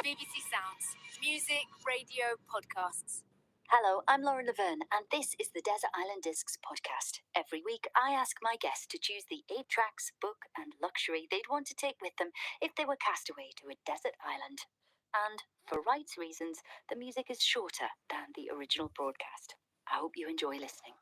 BBC Sounds. Music, radio, podcasts. Hello, I'm Lauren Laverne, and this is the Desert Island Discs podcast. Every week, I ask my guests to choose the 8 tracks, book, and luxury they'd want to take with them if they were cast away to a desert island. And for rights reasons, the music is shorter than the original broadcast. I hope you enjoy listening.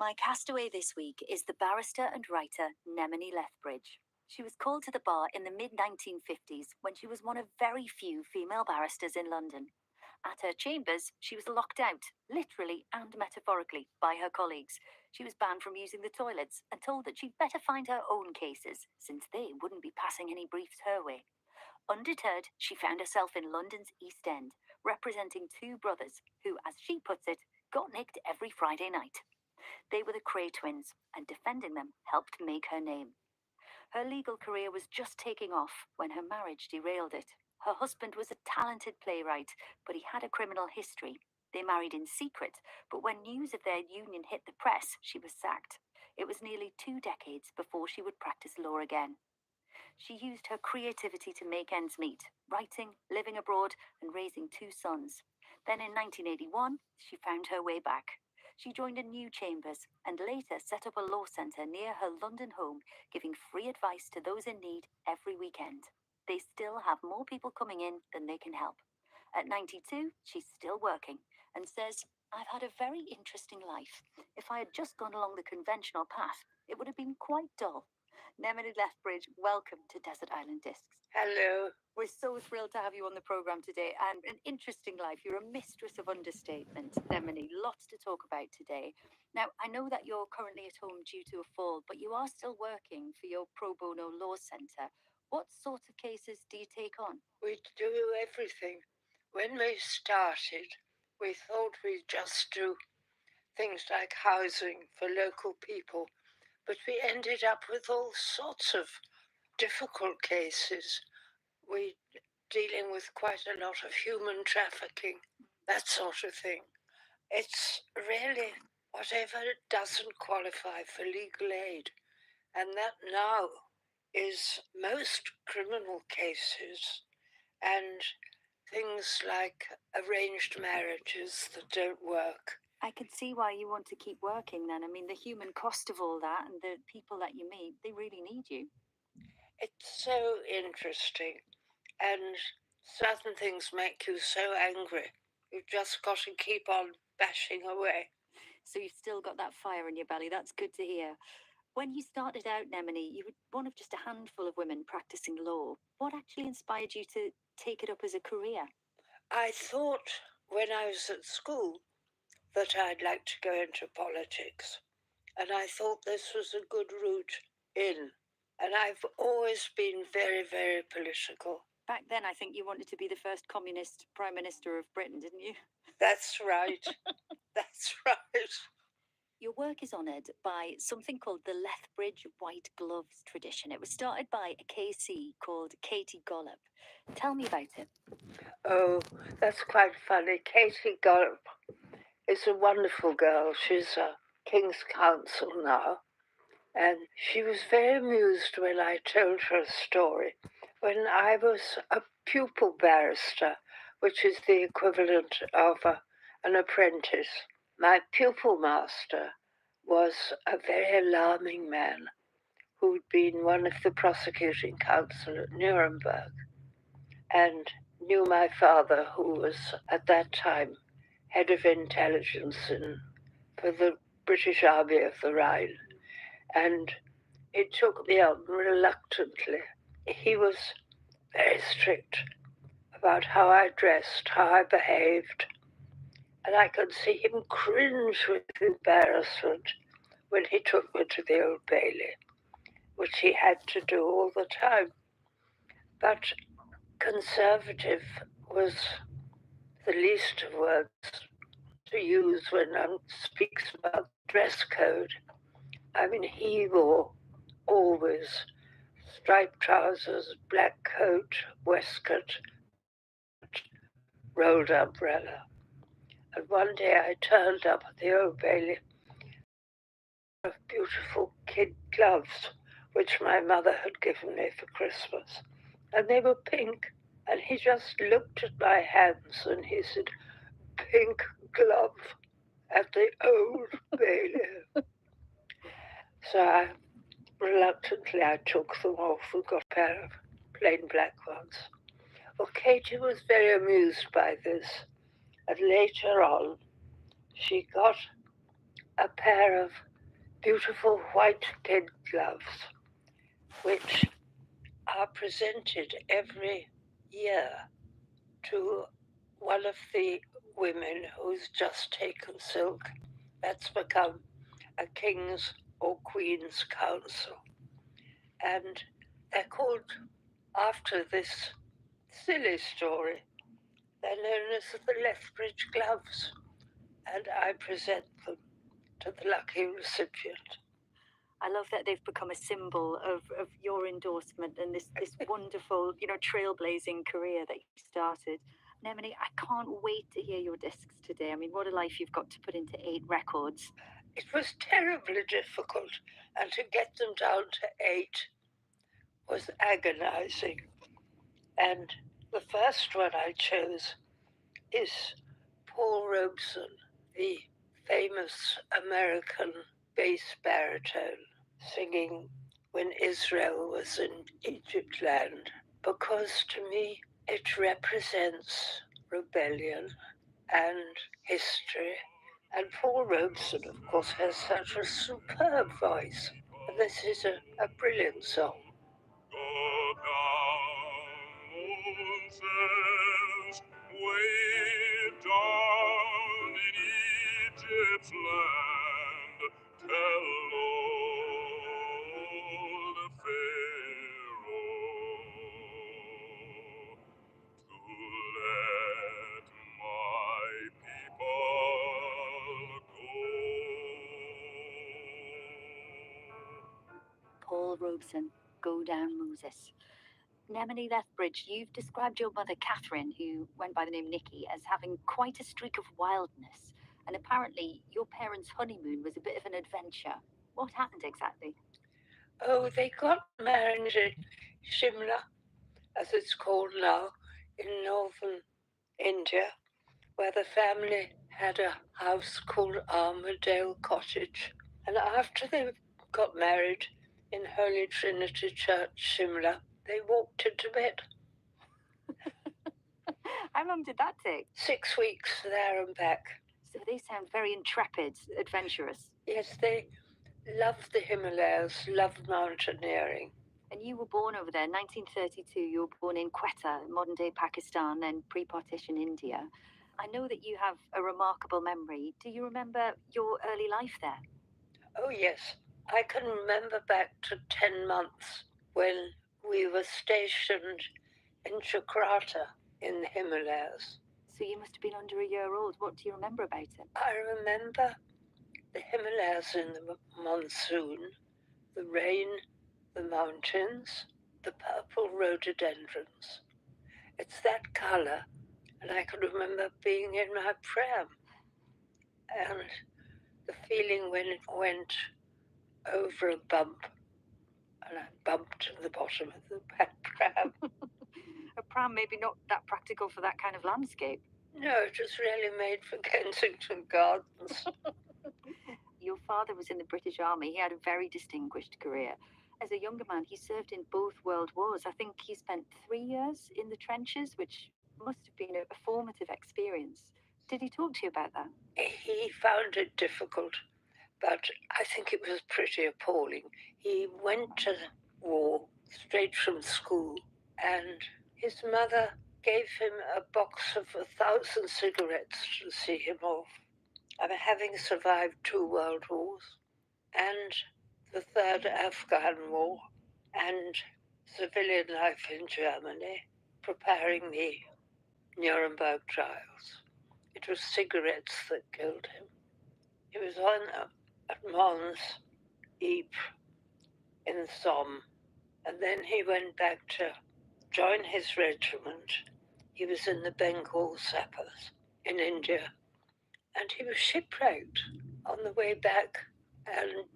My castaway this week is the barrister and writer Nemini Lethbridge. She was called to the bar in the mid-1950s when she was one of very few female barristers in London. At her chambers, she was locked out, literally and metaphorically, by her colleagues. She was banned from using the toilets and told that she'd better find her own cases, since they wouldn't be passing any briefs her way. Undeterred, she found herself in London's East End, representing 2 brothers who, as she puts it, got nicked every Friday night. They were the Cray twins, and defending them helped make her name. Her legal career was just taking off when her marriage derailed it. Her husband was a talented playwright, but he had a criminal history. They married in secret, but when news of their union hit the press, she was sacked. It was nearly 2 decades before she would practice law again. She used her creativity to make ends meet, writing, living abroad, and raising 2 sons. Then in 1981, she found her way back. She joined a new chambers and later set up a law centre near her London home, giving free advice to those in need every weekend. They still have more people coming in than they can help. At 92, she's still working and says, "I've had a very interesting life. If I had just gone along the conventional path, it would have been quite dull." Nemini Lethbridge, welcome to Desert Island Discs. Hello. We're so thrilled to have you on the programme today, and an interesting life. You're a mistress of understatement, Nemini. Lots to talk about today. Now, I know that you're currently at home due to a fall, but you are still working for your pro bono law centre. What sorts of cases do you take on? We do everything. When we started, we thought we'd just do things like housing for local people, but we ended up with all sorts of difficult cases. We're dealing with quite a lot of human trafficking, that sort of thing. It's really whatever doesn't qualify for legal aid, and that now is most criminal cases and things like arranged marriages that don't work. I can see why you want to keep working then. I mean, the human cost of all that and the people that you meet, they really need you. It's so interesting, and certain things make you so angry. You've just got to keep on bashing away. So you've still got that fire in your belly. That's good to hear. When you started out, Nemini, you were one of just a handful of women practicing law. What actually inspired you to take it up as a career? I thought when I was at school that I'd like to go into politics, and I thought this was a good route in. And I've always been very, very political. Back then, I think you wanted to be the first communist prime minister of Britain, didn't you? That's right. That's right. Your work is honoured by something called the Lethbridge White Gloves tradition. It was started by a KC called Katie Gollop. Tell me about it. Oh, that's quite funny. Katie Gollop is a wonderful girl. She's a King's Counsel now. And she was very amused when I told her a story. When I was a pupil barrister, which is the equivalent of an apprentice, my pupil master was a very alarming man who'd been one of the prosecuting counsel at Nuremberg and knew my father, who was at that time head of intelligence for the British Army of the Rhine. And he took me on reluctantly. He was very strict about how I dressed, how I behaved, and I could see him cringe with embarrassment when he took me to the Old Bailey, which he had to do all the time. But conservative was the least of words to use when one speaks about dress code. I mean, he wore always striped trousers, black coat, waistcoat, rolled umbrella. And one day I turned up at the Old Bailey with beautiful kid gloves, which my mother had given me for Christmas. And they were pink. And he just looked at my hands and he said, "Pink glove at the Old Bailey." So reluctantly I took them off and got a pair of plain black ones. Well, Katie was very amused by this, and later on she got a pair of beautiful white kid gloves, which are presented every year to one of the women who's just taken silk. That's become a King's or Queen's Council. And they're called after this silly story. They're known as the Lethbridge gloves, and I present them to the lucky recipient. I love that they've become a symbol of your endorsement and this wonderful, trailblazing career that you started. Nemini, I can't wait to hear your discs today. I mean, what a life you've got to put into 8 records. It was terribly difficult, and to get them down to 8 was agonizing. And the first one I chose is Paul Robeson, the famous American bass baritone, singing When Israel Was in Egypt Land, because to me it represents rebellion and history. And Paul Robeson, of course, has such a superb voice. And this is a brilliant song. Go down, Moses, way down in Egypt's land. Tell old Pharaoh to let my people go. Paul Robeson, Go Down Moses. Nemini Lethbridge, you've described your mother Catherine, who went by the name Nikki, as having quite a streak of wildness. And apparently, your parents' honeymoon was a bit of an adventure. What happened exactly? Oh, they got married in Shimla, as it's called now, in northern India, where the family had a house called Armadale Cottage. And after they got married in Holy Trinity Church, Shimla, they walked into bed. How long did that take? 6 weeks there and back. So they sound very intrepid, adventurous. Yes, they loved the Himalayas, loved mountaineering. And you were born over there, 1932. You were born in Quetta, modern day Pakistan, then pre partition India. I know that you have a remarkable memory. Do you remember your early life there? Oh, yes. I can remember back to 10 months when we were stationed in Jakarta in the Himalayas. So you must have been under a year old. What do you remember about it? I remember the Himalayas in the monsoon, the rain, the mountains, the purple rhododendrons. It's that colour, and I can remember being in my pram and the feeling when it went over a bump and I bumped to the bottom of the pram. A pram maybe not that practical for that kind of landscape. No, it was really made for Kensington Gardens. Your father was in the British Army. He had a very distinguished career. As a younger man, he served in both world wars. I think he spent 3 years in the trenches, which must have been a formative experience. Did he talk to you about that? He found it difficult, but I think it was pretty appalling. He went to the war straight from school, and his mother gave him a box of 1,000 cigarettes to see him off. I mean, having survived 2 world wars and the Third Afghan War and civilian life in Germany, preparing the Nuremberg trials, it was cigarettes that killed him. He was on at Mons, Ypres, in Somme, and then he went back to join his regiment. He was in the Bengal Sappers in India, and he was shipwrecked on the way back and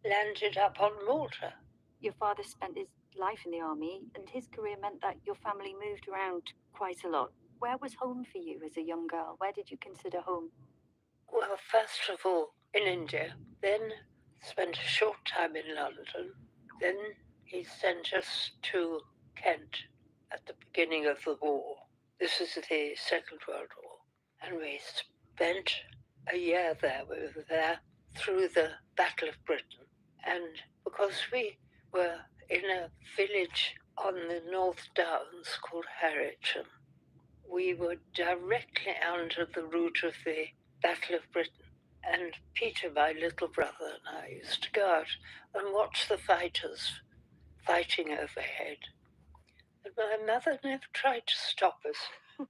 landed up on Malta. Your father spent his life in the army, and his career meant that your family moved around quite a lot. Where was home for you as a young girl? Where did you consider home? Well, first of all, in India, then spent a short time in London. Then he sent us to Kent at the beginning of the war. This is the Second World War. And we spent a year there. We were there through the Battle of Britain. And because we were in a village on the North Downs called Harwich, we were directly under the route of the Battle of Britain. And Peter, my little brother, and I used to go out and watch the fighters fighting overhead. And my mother never tried to stop us.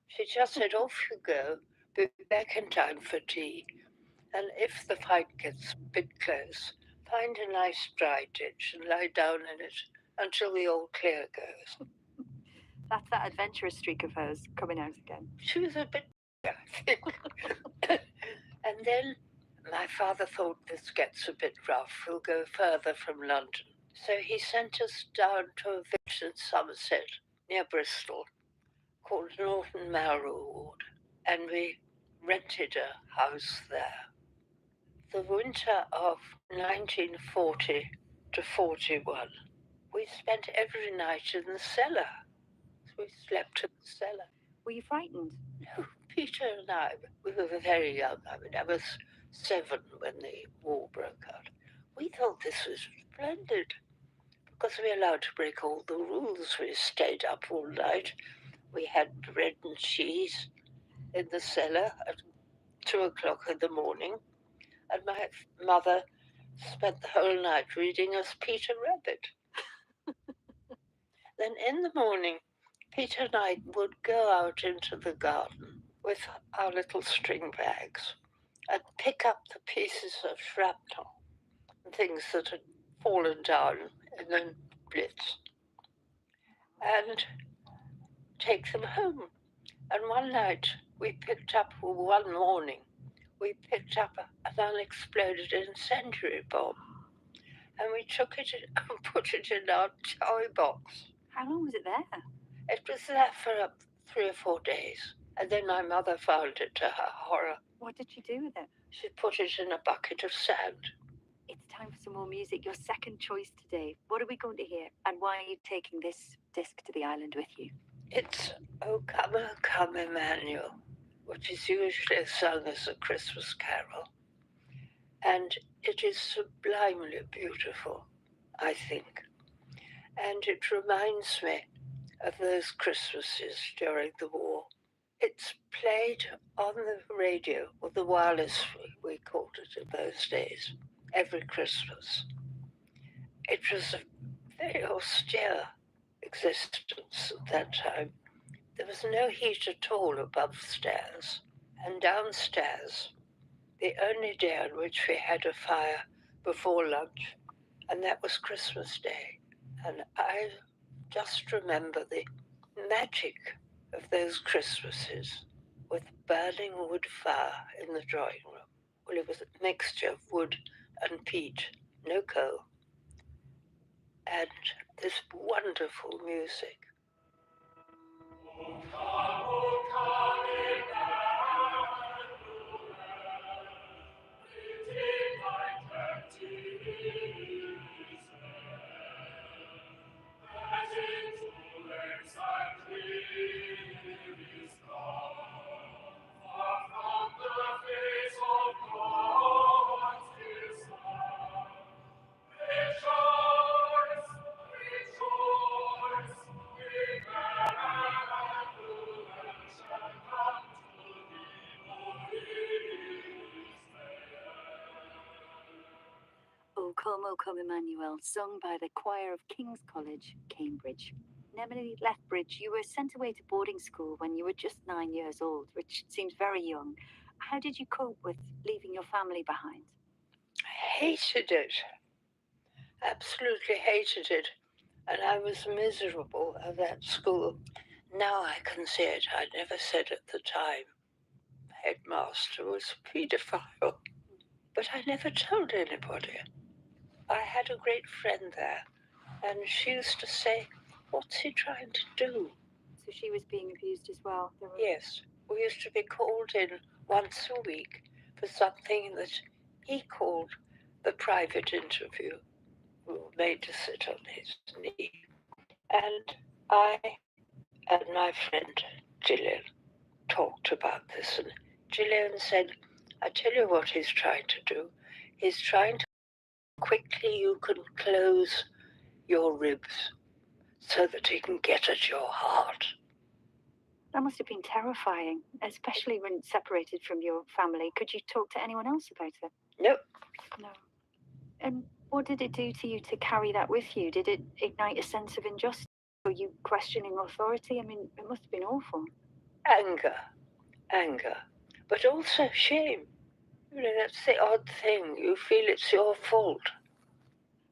She just said, off you go, be back in time for tea. And if the fight gets a bit close, find a nice dry ditch and lie down in it until the all clear goes. That's that adventurous streak of hers coming out again. She was a bit, I think. And then my father thought, this gets a bit rough, we'll go further from London. So he sent us down to a village in Somerset, near Bristol, called Norton Malroad, and we rented a house there. The winter of 1940 to 41, we spent every night in the cellar. We slept in the cellar. Were you frightened? No, Peter and I, we were very young. I mean, I was 7 when the war broke out. We thought this was splendid because we were allowed to break all the rules. We stayed up all night. We had bread and cheese in the cellar at 2 o'clock in the morning. And my mother spent the whole night reading us Peter Rabbit. Then in the morning, Peter and I would go out into the garden with our little string bags and pick up the pieces of shrapnel and things that had fallen down in the Blitz and take them home. And one morning, we picked up an unexploded incendiary bomb, and we took it and put it in our toy box. How long was it there? It was there for 3 or 4 days, and then my mother found it to her horror. What did she do with it? She put it in a bucket of sand. It's time for some more music. Your second choice today. What are we going to hear? And why are you taking this disc to the island with you? It's O Come, Emmanuel, which is usually sung as a Christmas carol. And it is sublimely beautiful, I think. And it reminds me of those Christmases during the war. It's played on the radio, or the wireless, we called it in those days, every Christmas. It was a very austere existence at that time. There was no heat at all above stairs, and downstairs, the only day on which we had a fire before lunch, and that was Christmas Day. And I just remember the magic of those Christmases with burning wood fire in the drawing room. Well, it was a mixture of wood and peat, no coal, and this wonderful music. O Come, Emmanuel, sung by the choir of King's College, Cambridge. Nemini Lethbridge, you were sent away to boarding school when you were just 9 years old, which seems very young. How did you cope with leaving your family behind? I hated it. Absolutely hated it, and I was miserable at that school. Now I can say it, I never said at the time. Headmaster was a paedophile, but I never told anybody. I had a great friend there, and she used to say, "What's he trying to do?" So she was being abused as well. Yes, we used to be called in once a week for something that he called the private interview. We were made to sit on his knee. And I and my friend Gillian talked about this, and Gillian said, "I tell you what he's trying to do. He's trying to quickly you can close your ribs so that he can get at your heart." That must have been terrifying, especially when separated from your family. Could you talk to anyone else about it? Nope. No. And what did it do to you to carry that with you? Did it ignite a sense of injustice? Were you questioning authority? I mean, it must have been awful. Anger, but also shame. You know, that's the odd thing. You feel it's your fault.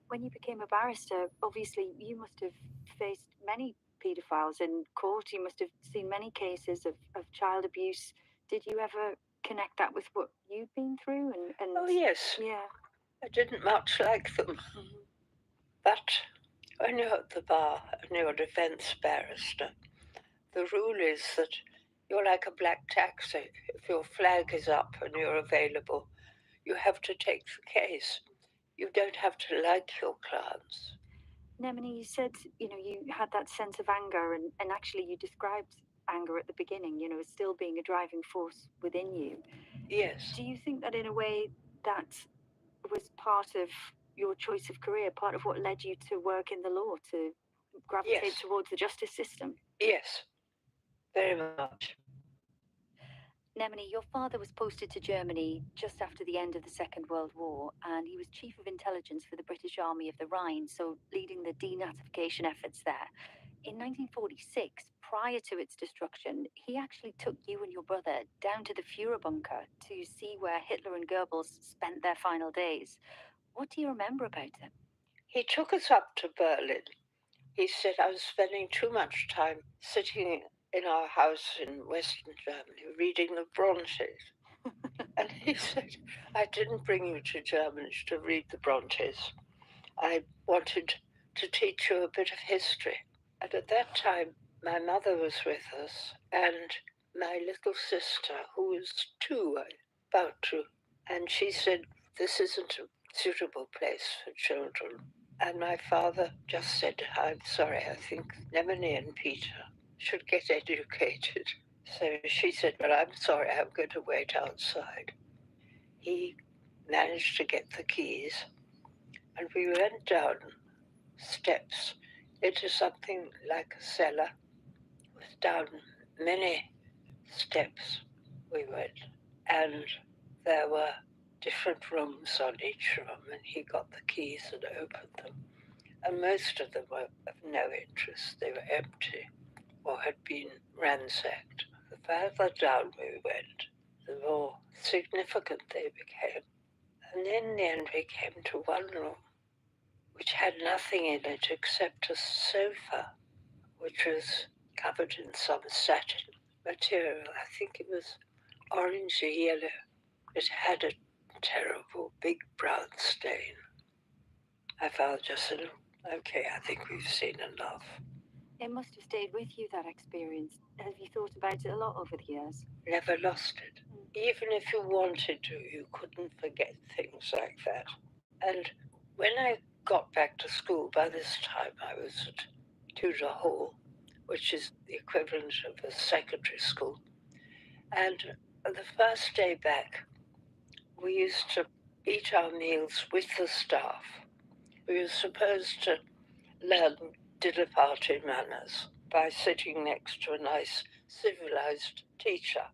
When you became a barrister, obviously you must have faced many paedophiles in court. You must have seen many cases of child abuse. Did you ever connect that with what you've been through? Oh, yes. Yeah. I didn't much like them. But when you're at the bar and you're a defence barrister, the rule is that you're like a black taxi. If your flag is up and you're available, you have to take the case. You don't have to like your clients. Nemini, you said, you had that sense of anger, and actually you described anger at the beginning, as still being a driving force within you. Yes. Do you think that in a way that was part of your choice of career, part of what led you to work in the law, to gravitate towards the justice system? Yes, very much. Nemini, your father was posted to Germany just after the end of the Second World War, and he was Chief of Intelligence for the British Army of the Rhine, so leading the denazification efforts there. In 1946, prior to its destruction, he actually took you and your brother down to the Führer bunker to see where Hitler and Goebbels spent their final days. What do you remember about it? He took us up to Berlin. He said I was spending too much time sitting in our house in Western Germany reading the Brontes. And he said, "I didn't bring you to Germany to read the Brontes. I wanted to teach you a bit of history." And at that time, my mother was with us, and my little sister, who was 2, about to, and she said, "This isn't a suitable place for children." And my father just said, "I'm sorry, I think Nemini and Peter should get educated." So she said, "Well, I'm sorry, I'm going to wait outside." He managed to get the keys, and we went down steps into something like a cellar, with down many steps we went, and there were different rooms on each room, and he got the keys and opened them, and most of them were of no interest. They were empty or had been ransacked. The further down we went, the more significant they became. And in the end we came to one room which had nothing in it except a sofa, which was covered in some satin material. I think it was orangey yellow. It had a terrible big brown stain. My father just said, "Okay, I think we've seen enough." It must have stayed with you, that experience. Have you thought about it a lot over the years? Never lost it. Even if you wanted to, you couldn't forget things like that. And when I got back to school, by this time I was at Tudor Hall, which is the equivalent of a secondary school. And the first day back, we used to eat our meals with the staff. We were supposed to learn dinner party manners by sitting next to a nice civilized teacher.